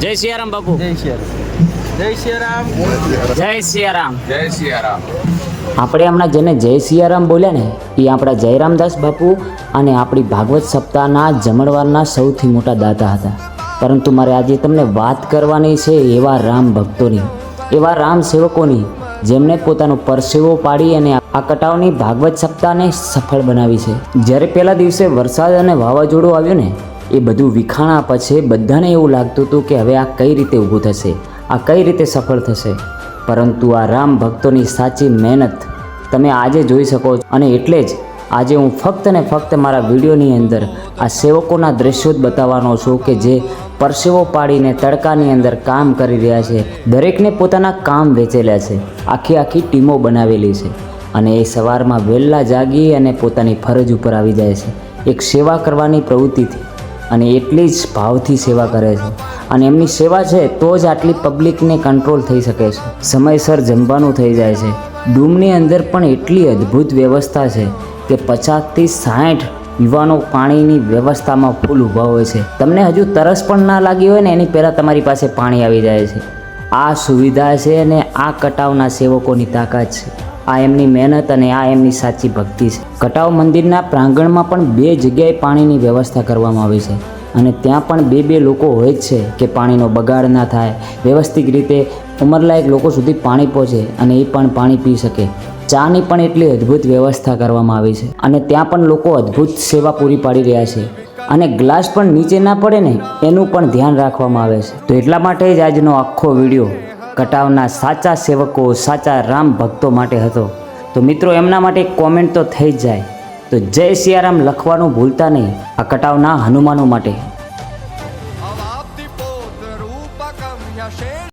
જય સિયારામ બાપુ. જય સિયારામ. જય સિયારામ. જય સિયારામ. જય સિયારામ. આપણે હમણાં જેને જય સિયારામ બોલ્યા ને એ આપણા જયરામદાસ બાપુ અને આપણી ભાગવત સપ્તાહના જમણવારના સૌથી મોટા દાતા હતા. પરંતુ મારે આજે તમને વાત કરવાની છે એવા રામ ભક્તોની, એવા રામ સેવકોની, જેમણે પોતાનો પરસેવો પાડી અને આ કટાવની ભાગવત સપ્તાહને સફળ બનાવી છે. જ્યારે પહેલા દિવસે વરસાદ અને વાવાઝોડું આવ્યું ને એ બધું વિખાણા પછી બધાને એવું લાગતું હતું કે હવે આ કઈ રીતે ઊભું થશે, આ કઈ રીતે સફળ થશે. પરંતુ આ રામ ભક્તોની સાચી મહેનત તમે આજે જોઈ શકો છો. અને એટલે જ આજે હું ફક્ત ને ફક્ત મારા વિડીયોની અંદર આ સેવકોના દ્રશ્યો જ બતાવવાનો છું કે જે પરસેવો પાડીને તડકાની અંદર કામ કરી રહ્યા છે. દરેકને પોતાના કામ વેચેલા છે, આખી આખી ટીમો બનાવેલી છે અને એ સવારમાં વહેલા જાગી અને પોતાની ફરજ ઉપર આવી જાય છે એક સેવા કરવાની પ્રવૃત્તિથી, અને એટલી જ ભાવથી સેવા કરે છે. અને એમની સેવા છે તો જ આટલી પબ્લિકને કંટ્રોલ થઈ શકે છે. સમયસર જમવાનું થઈ જાય છે. ડૂમની અંદર પણ એટલી અદ્ભુત વ્યવસ્થા છે કે 50થી 60 યુવાનો પાણીની વ્યવસ્થામાં ફૂલ ઊભા હોય છે. તમને હજુ તરસ પણ ના લાગી હોય ને એની પહેલાં તમારી પાસે પાણી આવી જાય છે. આ સુવિધા છે અને આ કટાવના સેવકોની તાકાત છે. આ એમની મહેનત અને આ એમની સાચી ભક્તિ છે. કટાવ મંદિરના પ્રાંગણમાં પણ 2 જગ્યાએ પાણીની વ્યવસ્થા કરવામાં આવી છે અને ત્યાં પણ 2 લોકો હોય જ છે કે પાણીનો બગાડ ના થાય, વ્યવસ્થિત રીતે ઉંમરલાયક લોકો સુધી પાણી પહોંચે અને એ પણ પાણી પી શકે. ચાની પણ એટલી અદ્ભુત વ્યવસ્થા કરવામાં આવી છે અને ત્યાં પણ લોકો અદ્ભુત સેવા પૂરી પાડી રહ્યા છે. અને ગ્લાસ પણ નીચે ના પડે ને એનું પણ ધ્યાન રાખવામાં આવે છે. તો એટલા માટે જ આજનો આખો વિડીયો કટાવના સાચા સેવકો, સાચા રામ ભક્તો માટે હતો. તો મિત્રો એમના માટે કોમેન્ટ તો થઈ જ જાય. તો જય સિયારામ લખવાનું ભૂલતા નહીં આ કટાવના હનુમાનો માટે.